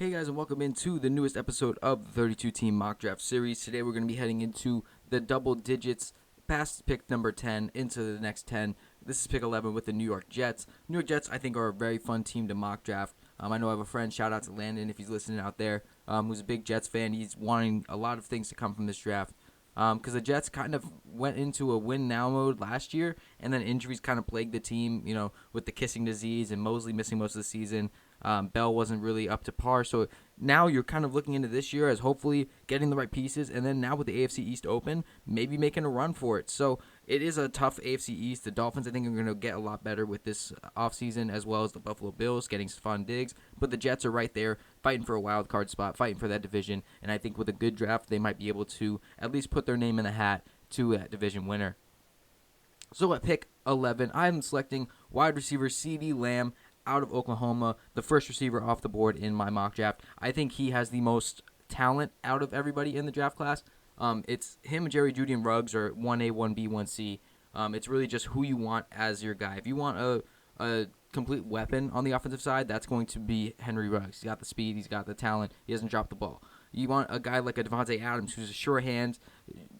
Hey guys, and welcome into the newest episode of the 32 team mock draft series. Today we're going to be heading into the double digits past pick number 10 into the next 10. This is pick 11 with the New York Jets. New York Jets, I think, are a very fun team to mock draft. I know I have a friend, shout out to Landon if he's listening out there, who's a big Jets fan. He's wanting a lot of things to come from this draft. Because the Jets kind of went into a win-now mode last year, and then injuries kind of plagued the team, with the kissing disease and Mosley missing most of the season. Bell wasn't really up to par. So now you're kind of looking into this year as hopefully getting the right pieces. And then now with the AFC East open, maybe making a run for it. So it is a tough AFC East. The Dolphins, I think, are going to get a lot better with this offseason, as well as the Buffalo Bills getting Stephon Diggs. But the Jets are right there fighting for a wild card spot, fighting for that division. And I think with a good draft, they might be able to at least put their name in the hat to that division winner. So at pick 11, I'm selecting wide receiver CeeDee Lamb out of Oklahoma, the first receiver off the board in my mock draft. I think he has the most talent out of everybody in the draft class. It's him, Jerry Jeudy, and Ruggs are 1A, 1B, 1C. It's really just who you want as your guy. If you want a complete weapon on the offensive side, that's going to be Henry Ruggs. He's got the speed, he's got the talent, he doesn't drop the ball. You want a guy like a Devontae Adams who's a sure hand,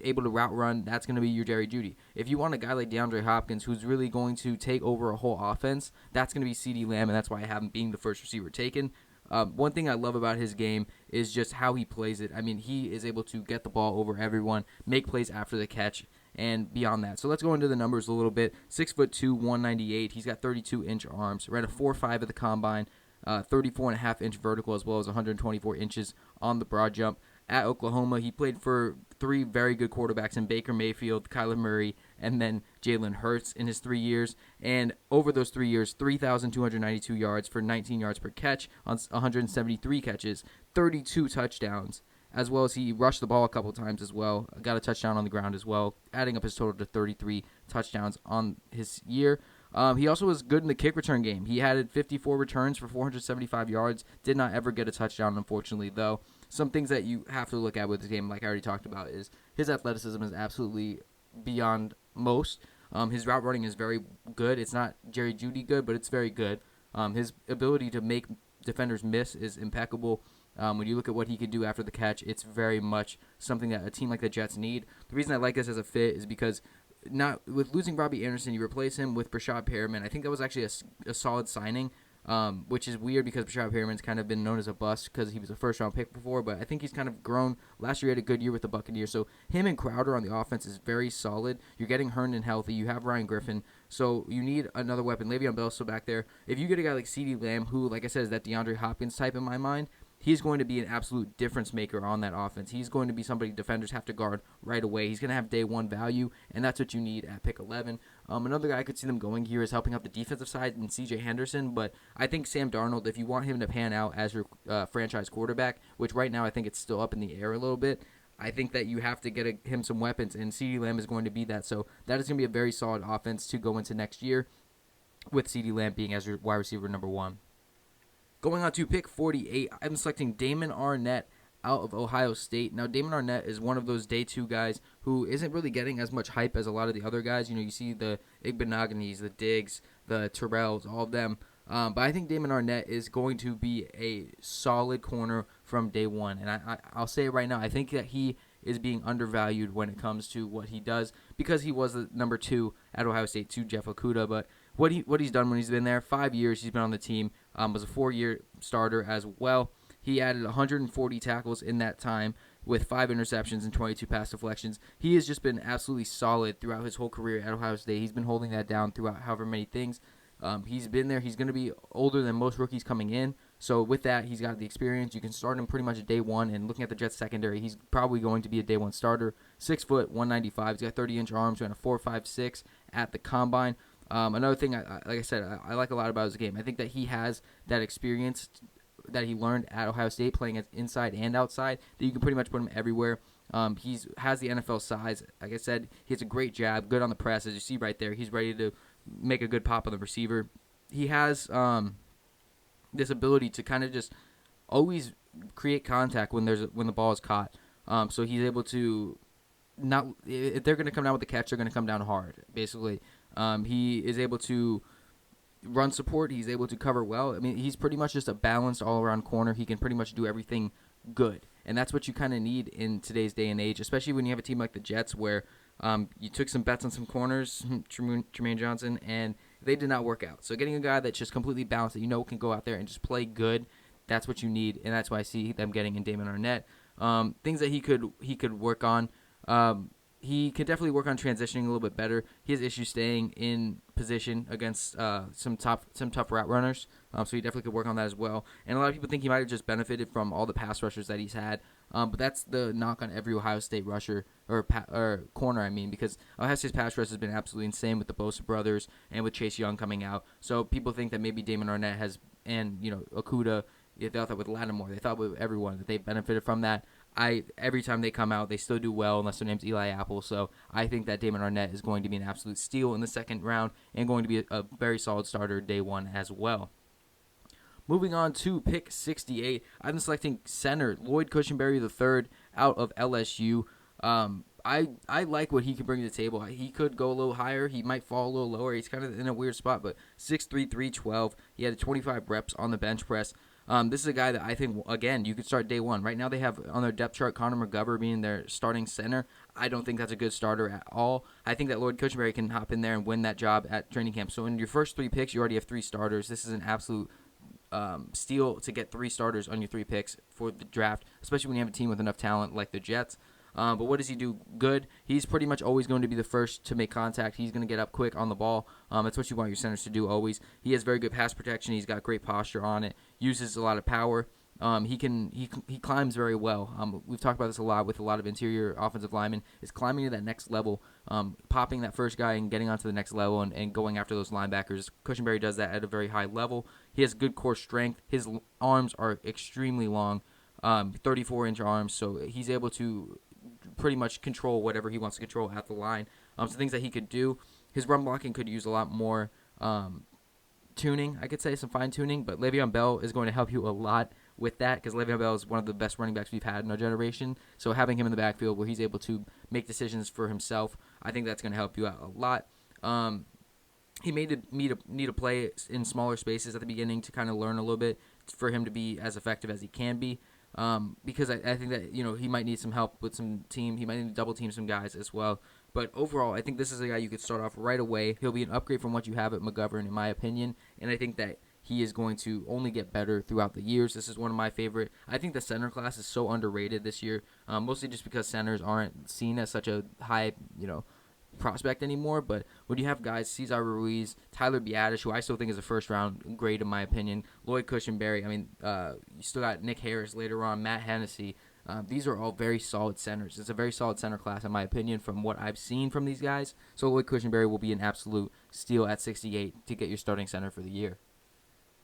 able to route run, that's going to be your Jerry Jeudy. If you want a guy like DeAndre Hopkins who's really going to take over a whole offense, that's going to be CeeDee Lamb, and that's why I have him being the first receiver taken. One thing I love about his game is just how he plays it. I mean, he is able to get the ball over everyone, make plays after the catch, and beyond that. So let's go into the numbers a little bit. 6'2", 198. He's got 32-inch arms. Ran a 4.5 at the combine. 34.5-inch vertical, as well as 124 inches on the broad jump. At Oklahoma, he played for three very good quarterbacks in Baker Mayfield, Kyler Murray, and then Jalen Hurts in his 3 years. And over those 3 years, 3,292 yards for 19 yards per catch on 173 catches, 32 touchdowns, as well as he rushed the ball a couple times as well. Got a touchdown on the ground as well, adding up his total to 33 touchdowns on his year. He also was good in the kick return game. He had 54 returns for 475 yards. Did not ever get a touchdown, unfortunately, though. Some things that you have to look at with this game, like I already talked about, is his athleticism is absolutely beyond most. His route running is very good. It's not Jerry Jeudy good, but it's very good. His ability to make defenders miss is impeccable. When you look at what he could do after the catch, it's very much something that a team like the Jets need. The reason I like this as a fit is because not with losing Robbie Anderson, you replace him with Brashad Perriman. I think that was actually a solid signing, which is weird because Brashad Perriman's kind of been known as a bust because he was a first-round pick before, but I think he's kind of grown. Last year he had a good year with the Buccaneers, so him and Crowder on the offense is very solid. You're getting Herndon healthy. You have Ryan Griffin, so you need another weapon. Le'Veon Bell's still back there. If you get a guy like CeeDee Lamb, who, like I said, is that DeAndre Hopkins type in my mind, he's going to be an absolute difference maker on that offense. He's going to be somebody defenders have to guard right away. He's going to have day one value, and that's what you need at pick 11. Another guy I could see them going here is helping out the defensive side in C.J. Henderson, but I think Sam Darnold, if you want him to pan out as your franchise quarterback, which right now I think it's still up in the air a little bit, I think that you have to get him some weapons, and CeeDee Lamb is going to be that. So that is going to be a very solid offense to go into next year with CeeDee Lamb being as your wide receiver number one. Going on to pick 48, I'm selecting Damon Arnette out of Ohio State. Now, Damon Arnette is one of those day two guys who isn't really getting as much hype as a lot of the other guys. You see the Igbenogany's, the Diggs, the Terrells, all of them. But I think Damon Arnette is going to be a solid corner from day one. And I'll say it right now, I think that he is being undervalued when it comes to what he does because he was the number 2 at Ohio State to Jeff Okudah. But what he's done when he's been there, 5 years he's been on the team, was a 4-year starter as well. He added 140 tackles in that time with 5 interceptions and 22 pass deflections. He has just been absolutely solid throughout his whole career at Ohio State. He's been holding that down throughout however many things. He's been there. He's going to be older than most rookies coming in. So with that, he's got the experience. You can start him pretty much at day one. And looking at the Jets secondary, he's probably going to be a day one starter. 6 foot, 195. He's got 30-inch arms, ran a 4.56 at the combine. Another thing, like I said, I like a lot about his game. I think that he has that experience that he learned at Ohio State, playing inside and outside, that you can pretty much put him everywhere. He has the NFL size. Like I said, he has a great jab, good on the press. As you see right there, he's ready to make a good pop on the receiver. He has this ability to kind of just always create contact when the ball is caught. So he's able to not, if they're going to come down with the catch, they're going to come down hard, basically. He is able to run support. He's able to cover well. I mean, he's pretty much just a balanced all-around corner. He can pretty much do everything good, and that's what you kind of need in today's day and age, especially when you have a team like the Jets where you took some bets on some corners, Tremaine Johnson, and they did not work out. So getting a guy that's just completely balanced that can go out there and just play good, that's what you need, and that's why I see them getting in Damon Arnette. Things that he could work on. He can definitely work on transitioning a little bit better. He has issues staying in position against some tough route runners, so he definitely could work on that as well. And a lot of people think he might have just benefited from all the pass rushers that he's had, but that's the knock on every Ohio State rusher or corner. I mean, because Ohio State's pass rush has been absolutely insane with the Bosa brothers and with Chase Young coming out. So people think that maybe Damon Arnette and Okudah. They thought that with Lattimore, they thought with everyone that they benefited from that. Every time they come out, they still do well unless their name's Eli Apple. So I think that Damon Arnette is going to be an absolute steal in the second round and going to be a very solid starter day one as well. Moving on to pick 68, I've been selecting center Lloyd Cushenberry III out of LSU. I like what he can bring to the table. He could go a little higher. He might fall a little lower. He's kind of in a weird spot, but 6'3", 312. He had 25 reps on the bench press. This is a guy that I think, again, you could start day one. Right now they have on their depth chart Connor McGovern being their starting center. I don't think that's a good starter at all. I think that Lloyd Cushenberry can hop in there and win that job at training camp. So in your first 3 picks, you already have 3 starters. This is an absolute steal to get 3 starters on your 3 picks for the draft, especially when you have a team with enough talent like the Jets. But what does he do good? He's pretty much always going to be the first to make contact. He's going to get up quick on the ball. That's what you want your centers to do always. He has very good pass protection. He's got great posture on it. Uses a lot of power. He climbs very well. We've talked about this a lot with a lot of interior offensive linemen. Is climbing to that next level, popping that first guy and getting onto the next level and going after those linebackers. Cushenberry does that at a very high level. He has good core strength. His arms are extremely long, 34-inch arms, so he's able to pretty much control whatever he wants to control at the line. So things that he could do. His run blocking could use a lot more tuning, I could say, some fine-tuning, but Le'Veon Bell is going to help you a lot with that because Le'Veon Bell is one of the best running backs we've had in our generation. So having him in the backfield where he's able to make decisions for himself, I think that's going to help you out a lot. He may need to play in smaller spaces at the beginning to kind of learn a little bit for him to be as effective as he can be. Because I think that he might need some help with some team. He might need to double team some guys as well. But overall, I think this is a guy you could start off right away. He'll be an upgrade from what you have at McGovern, in my opinion. And I think that he is going to only get better throughout the years. This is one of my favorite. I think the center class is so underrated this year, mostly just because centers aren't seen as such a high, prospect anymore. But when you have guys, Cesar Ruiz, Tyler Biadasz, who I still think is a first-round grade in my opinion, Lloyd Cushenberry, you still got Nick Harris later on, Matt Hennessy. These are all very solid centers. It's a very solid center class, in my opinion, from what I've seen from these guys. So Lloyd Cushenberry will be an absolute steal at 68 to get your starting center for the year.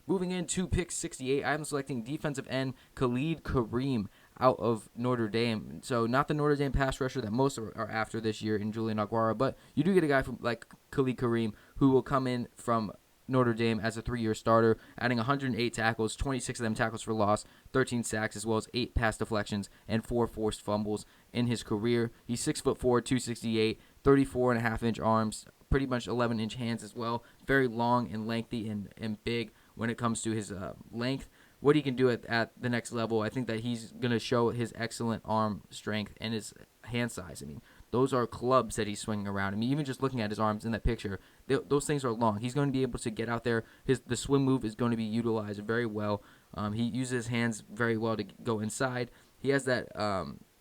Moving into pick 68, I'm selecting defensive end Khalid Kareem out of Notre Dame. So not the Notre Dame pass rusher that most are after this year in Julian Aguara, but you do get a guy from like Khalid Kareem who will come in from Notre Dame as a 3-year starter, adding 108 tackles, 26 of them tackles for loss, 13 sacks, as well as 8 pass deflections and 4 forced fumbles in his career. He's 6'4", 268, 34.5-inch arms, pretty much 11-inch hands as well. Very long and lengthy and big when it comes to his length. What he can do at the next level, I think that he's going to show his excellent arm strength and his hand size. Those are clubs that he's swinging around. Even just looking at his arms in that picture, those things are long. He's going to be able to get out there. The swim move is going to be utilized very well. He uses his hands very well to go inside. He has that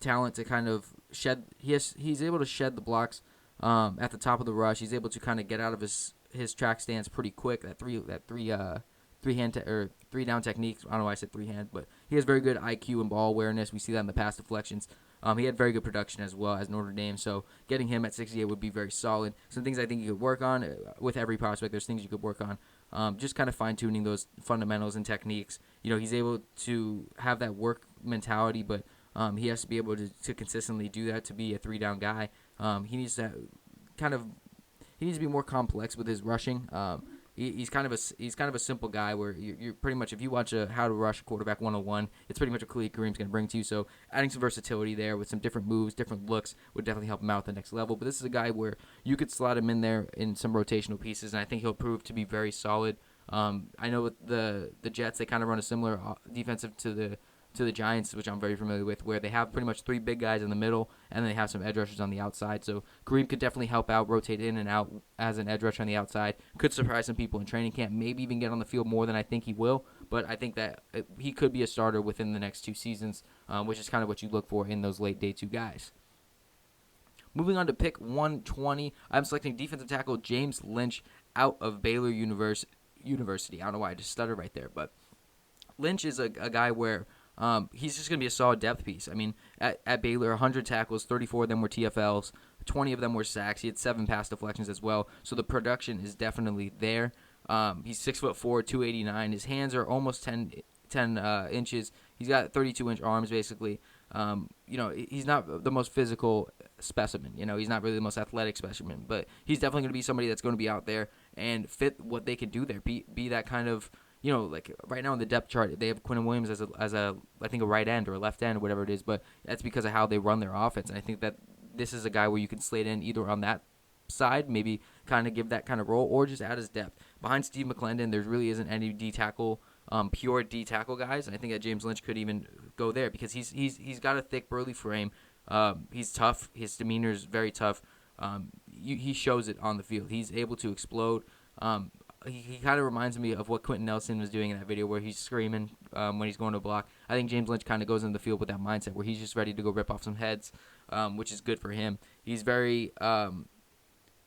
talent to kind of shed. He's able to shed the blocks at the top of the rush. He's able to kind of get out of his track stance pretty quick. That three down techniques. I don't know why I said three hand, but he has very good IQ and ball awareness. We see that in the pass deflections. He had very good production as well as Notre Dame, so getting him at 68 would be very solid. Some things I think you could work on with every prospect. There's things you could work on, just kind of fine-tuning those fundamentals and techniques. Ne's able to have that work mentality, but he has to be able to consistently do that to be a three-down guy. He needs to be more complex with his rushing. He's kind of a simple guy where you're pretty much, if you watch How to Rush Quarterback 101, it's pretty much what Khalid Kareem's going to bring to you. So adding some versatility there with some different moves, different looks would definitely help him out at the next level. But this is a guy where you could slot him in there in some rotational pieces, and I think he'll prove to be very solid. I know with the Jets, they kind of run a similar defensive to the Giants, which I'm very familiar with, where they have pretty much three big guys in the middle, and then they have some edge rushers on the outside. So Kareem could definitely help out, rotate in and out as an edge rusher on the outside. Could surprise some people in training camp, maybe even get on the field more than I think he will. But I think that he could be a starter within the next 2 seasons, which is kind of what you look for in those late day 2 guys. Moving on to pick 120, I'm selecting defensive tackle James Lynch out of Baylor University. I don't know why I just stuttered right there, but Lynch is a guy where he's just going to be a solid depth piece. I mean, at Baylor, 100 tackles, 34 of them were TFLs, 20 of them were sacks. He had 7 pass deflections as well, so the production is definitely there. He's 6'4", 289. His hands are almost 10 inches. He's got 32-inch arms, basically. He's not the most physical specimen. He's not really the most athletic specimen, but he's definitely going to be somebody that's going to be out there and fit what they can do there. Be that kind of, like right now in the depth chart, they have Quinn Williams as a I think a right end or a left end, whatever it is, but that's because of how they run their offense. And I think that this is a guy where you can slate in either on that side, maybe kind of give that kind of role, or just add his depth. Behind Steve McClendon, there really isn't any D tackle, pure D tackle guys. And I think that James Lynch could even go there because he's got a thick, burly frame. He's tough. His demeanor is very tough. He shows it on the field. He's able to explode. He kind of reminds me of what Quentin Nelson was doing in that video where he's screaming when he's going to block. I think James Lynch kind of goes into the field with that mindset where he's just ready to go rip off some heads, which is good for him. He's very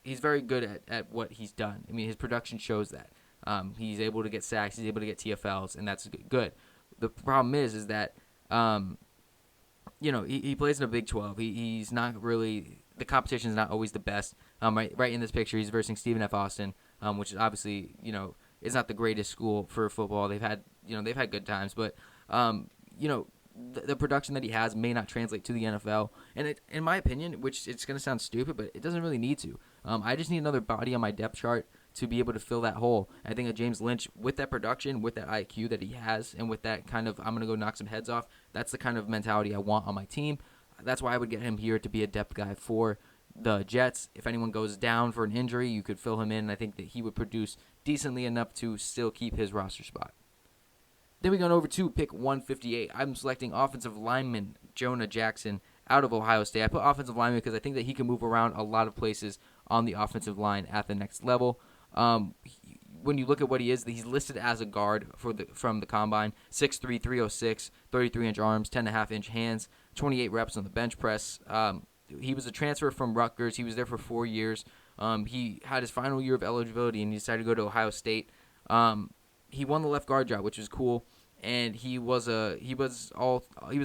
good at what he's done. I mean, his production shows that. He's able to get sacks. He's able to get TFLs, and that's good. The problem is that he plays in a Big 12. He's not really – the competition is not always the best. Right in this picture, he's versing Stephen F. Austin, which is obviously, is not the greatest school for football. They've had good times, but, the production that he has may not translate to the NFL. And in my opinion, which it's going to sound stupid, but it doesn't really need to. I just need another body on my depth chart to be able to fill that hole. I think that James Lynch, with that production, with that IQ that he has, and with that kind of I'm going to go knock some heads off, that's the kind of mentality I want on my team. That's why I would get him here to be a depth guy for the Jets. If anyone goes down for an injury, you could fill him in, and I think that he would produce decently enough to still keep his roster spot. Then we go over to pick 158. I'm selecting offensive lineman Jonah Jackson out of Ohio State. I put offensive lineman because I think that he can move around a lot of places on the offensive line at the next level. When you look at what he is, he's listed as a guard from the combine. 6'3", 306, 33-inch arms, 10.5-inch hands, 28 reps on the bench press. He was a transfer from Rutgers. He was there for 4 years. He had his final year of eligibility, and he decided to go to Ohio State. He won the left guard job, which was cool, and he was a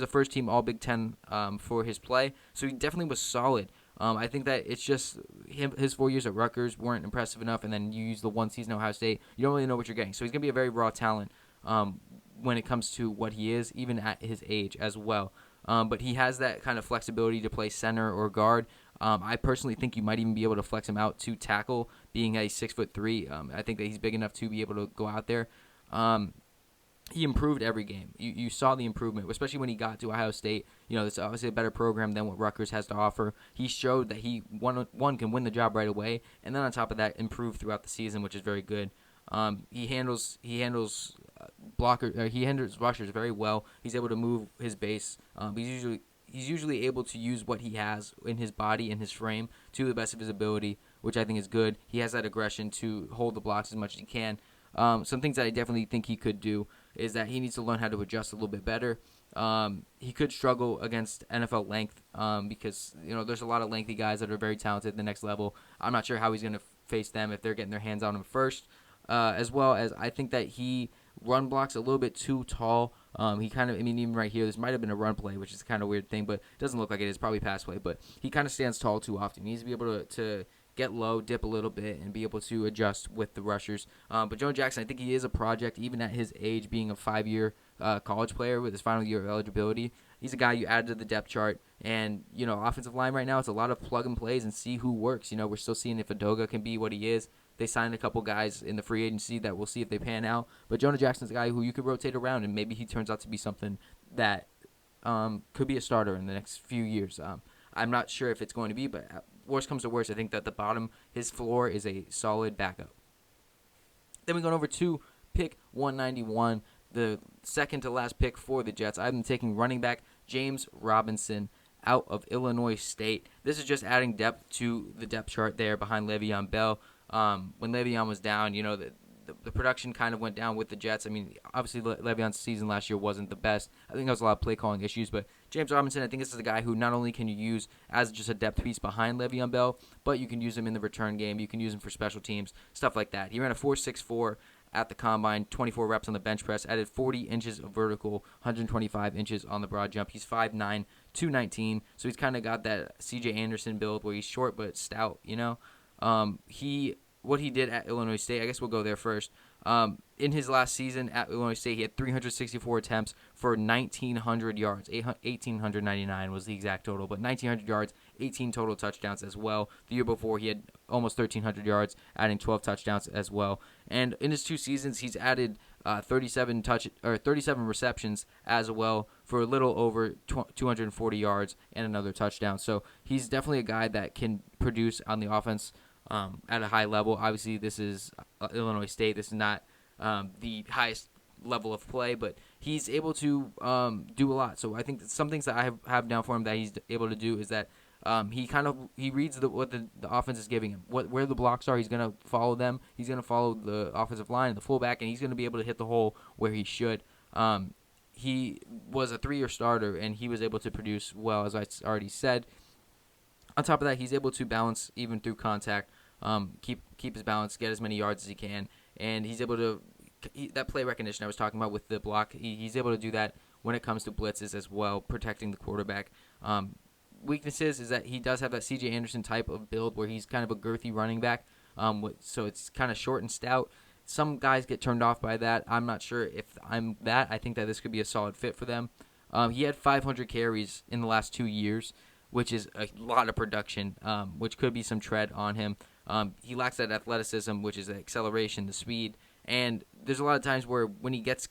first team All Big Ten for his play. So he definitely was solid. I think that it's just his 4 years at Rutgers weren't impressive enough, and then you use the 1 season at Ohio State. You don't really know what you're getting. So he's going to be a very raw talent when it comes to what he is, even at his age as well. But he has that kind of flexibility to play center or guard. I personally think you might even be able to flex him out to tackle, being a 6'3". I think that he's big enough to be able to go out there. He improved every game. You saw the improvement, especially when he got to Ohio State. It's obviously a better program than what Rutgers has to offer. He showed that he one can win the job right away, and then on top of that, improved throughout the season, which is very good. He handles rushers very well. He's able to move his base. He's usually able to use what he has in his body and his frame to the best of his ability, which I think is good. He has that aggression to hold the blocks as much as he can. Some things that I definitely think he could do is that he needs to learn how to adjust a little bit better. He could struggle against NFL length because there's a lot of lengthy guys that are very talented at the next level. I'm not sure how he's going to face them if they're getting their hands on him first, as well as I think that he run blocks a little bit too tall. Even right here, this might have been a run play, which is kind of a weird thing, but it doesn't look like it is. Probably pass play, but he kind of stands tall too often. He needs to be able to get low, dip a little bit, and be able to adjust with the rushers. But Jonah Jackson, I think he is a project, even at his age, being a 5-year college player with his final year of eligibility. He's a guy you add to the depth chart. And, offensive line right now, it's a lot of plug and plays and see who works. We're still seeing if Adoga can be what he is. They signed a couple guys in the free agency that we'll see if they pan out. But Jonah Jackson's a guy who you could rotate around, and maybe he turns out to be something that could be a starter in the next few years. I'm not sure if it's going to be, but worst comes to worst, I think that the bottom, his floor is a solid backup. Then we go over to pick 191, the second to last pick for the Jets. I'm taking running back James Robinson out of Illinois State. This is just adding depth to the depth chart there behind Le'Veon Bell. When Le'Veon was down, the production kind of went down with the Jets. I mean, obviously Le'Veon's season last year wasn't the best. I think there was a lot of play calling issues, but James Robinson, I think this is a guy who not only can you use as just a depth piece behind Le'Veon Bell, but you can use him in the return game. You can use him for special teams, stuff like that. He ran a 4.64 at the combine, 24 reps on the bench press, added 40 inches of vertical, 125 inches on the broad jump. He's 5'9", 219, so he's kind of got that C.J. Anderson build where he's short but stout, What he did at Illinois State, I guess we'll go there first. In his last season at Illinois State, he had 364 attempts for 1,900 yards. 1,899 was the exact total, but 1,900 yards, 18 total touchdowns as well. The year before, he had almost 1,300 yards, adding 12 touchdowns as well. And in his 2 seasons, he's added 37 receptions as well for a little over 240 yards and another touchdown. So he's definitely a guy that can produce on the offense at a high level. Obviously, this is Illinois State. This is not the highest level of play, but he's able to do a lot. So I think some things that I have down for him that he's able to do is that he reads what the offense is giving him, where the blocks are. He's going to follow them. He's going to follow the offensive line and the fullback, and he's going to be able to hit the hole where he should. He was a 3-year starter, and he was able to produce well, as I already said. On top of that, he's able to balance even through contact, keep his balance, get as many yards as he can, and he's able to that play recognition I was talking about with the block. He's able to do that when it comes to blitzes as well, protecting the quarterback. Weaknesses is that he does have that C.J. Anderson type of build where he's kind of a girthy running back, so it's kind of short and stout. Some guys get turned off by that. I'm not sure if I'm that. I think that this could be a solid fit for them. He had 500 carries in the last 2 years, which is a lot of production, which could be some tread on him. He lacks that athleticism, which is the acceleration, the speed, and there's a lot of times where when he gets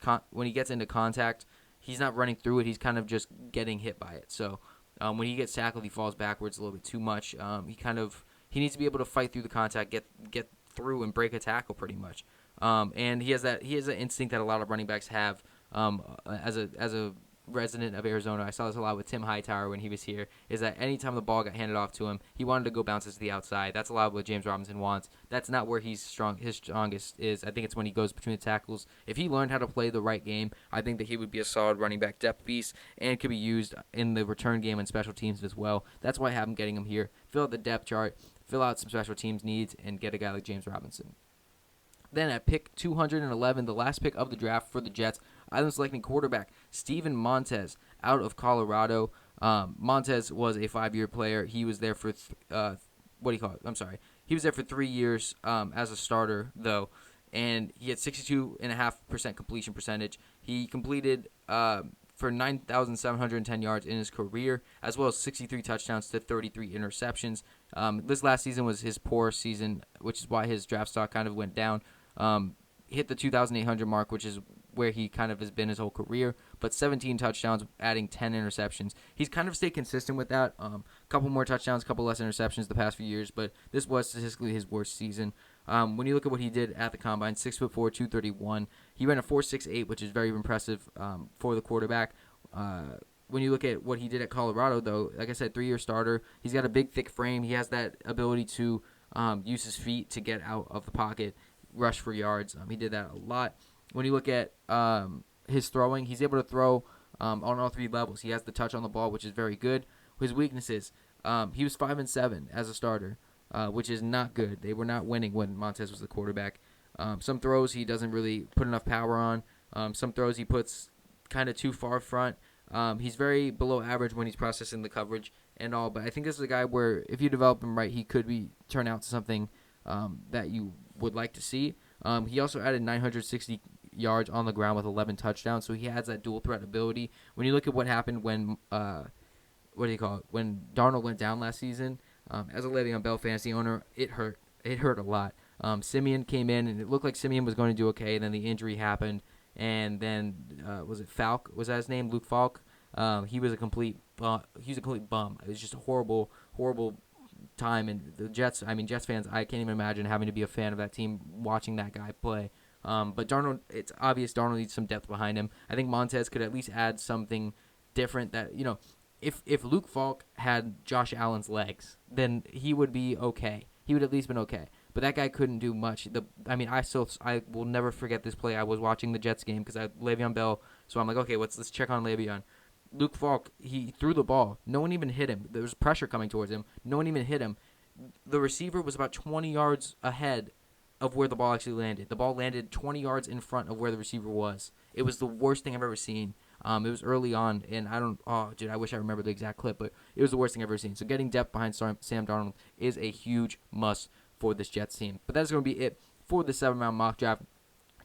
into contact, he's not running through it. He's kind of just getting hit by it. So when he gets tackled, he falls backwards a little bit too much. He needs to be able to fight through the contact, get through and break a tackle pretty much. And he has an instinct that a lot of running backs have. As a resident of Arizona, I saw this a lot with Tim Hightower when he was here, is that anytime the ball got handed off to him, he wanted to go bounces to the outside. That's a lot of what James Robinson wants. That's not where his strongest is. I think it's when he goes between the tackles. If he learned how to play the right game, I think that he would be a solid running back depth piece and could be used in the return game and special teams as well. That's why I have him getting him here. Fill out the depth chart, fill out some special teams needs, and get a guy like James Robinson. Then at pick 211, the last pick of the draft for the Jets, I'm selecting quarterback Steven Montez out of Colorado. Montez was a 5-year player. He was there for He was there for 3 years as a starter, though, and he had 62.5% completion percentage. He completed for 9,710 yards in his career, as well as 63 touchdowns to 33 interceptions. This last season was his poor season, which is why his draft stock kind of went down. Hit the 2,800 mark, which is where he kind of has been his whole career, but 17 touchdowns, adding 10 interceptions. He's kind of stayed consistent with that. A couple more touchdowns, a couple less interceptions the past few years, but this was statistically his worst season. When you look at what he did at the combine, 6'4", 231, he ran a 4.68, which is very impressive for the quarterback. When you look at what he did at Colorado, though, like I said, 3-year starter, he's got a big, thick frame. He has that ability to use his feet to get out of the pocket, rush for yards. He did that a lot. When you look at his throwing, he's able to throw on all 3 levels. He has the touch on the ball, which is very good. His weaknesses, he was 5-7 as a starter, which is not good. They were not winning when Montez was the quarterback. Some throws he doesn't really put enough power on. Some throws he puts kind of too far front. He's very below average when he's processing the coverage and all, but I think this is a guy where if you develop him right, he could turn out to something that you would like to see. He also added 960 yards on the ground with 11 touchdowns, so he has that dual threat ability. When you look at what happened when when Darnold went down last season, as a Le'Veon Bell fantasy owner, it hurt a lot. Simeon came in, and it looked like Simeon was going to do okay. And then the injury happened, and then was it Falk? Was that his name? Luke Falk. He was a complete bum. It was just a horrible time. And the Jets, I mean, Jets fans, I can't even imagine having to be a fan of that team watching that guy play. But Darnold, it's obvious Darnold needs some depth behind him. I think Montez could at least add something different that, if Luke Falk had Josh Allen's legs, then he would be okay. He would at least been okay. But that guy couldn't do much. I will never forget this play. I was watching the Jets game because I had Le'Veon Bell, so I'm like, okay, let's check on Le'Veon. Luke Falk, he threw the ball. No one even hit him. There was pressure coming towards him. No one even hit him. The receiver was about 20 yards ahead of where the ball actually landed. The ball landed 20 yards in front of where the receiver was. It was the worst thing I've ever seen. It was early on, and I wish I remember the exact clip, but it was the worst thing I've ever seen. So getting depth behind Sam Darnold is a huge must for this Jets team. But that's going to be it for the 7-round mock draft.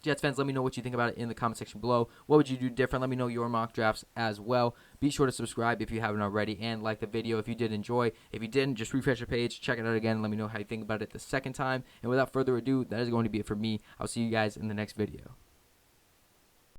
Jets fans, let me know what you think about it in the comment section below. What would you do different? Let me know your mock drafts as well. Be sure to subscribe if you haven't already, and like the video if you did enjoy. If you didn't, just refresh your page, check it out again, and let me know how you think about it the second time. And without further ado, that is going to be it for me. I'll see you guys in the next video.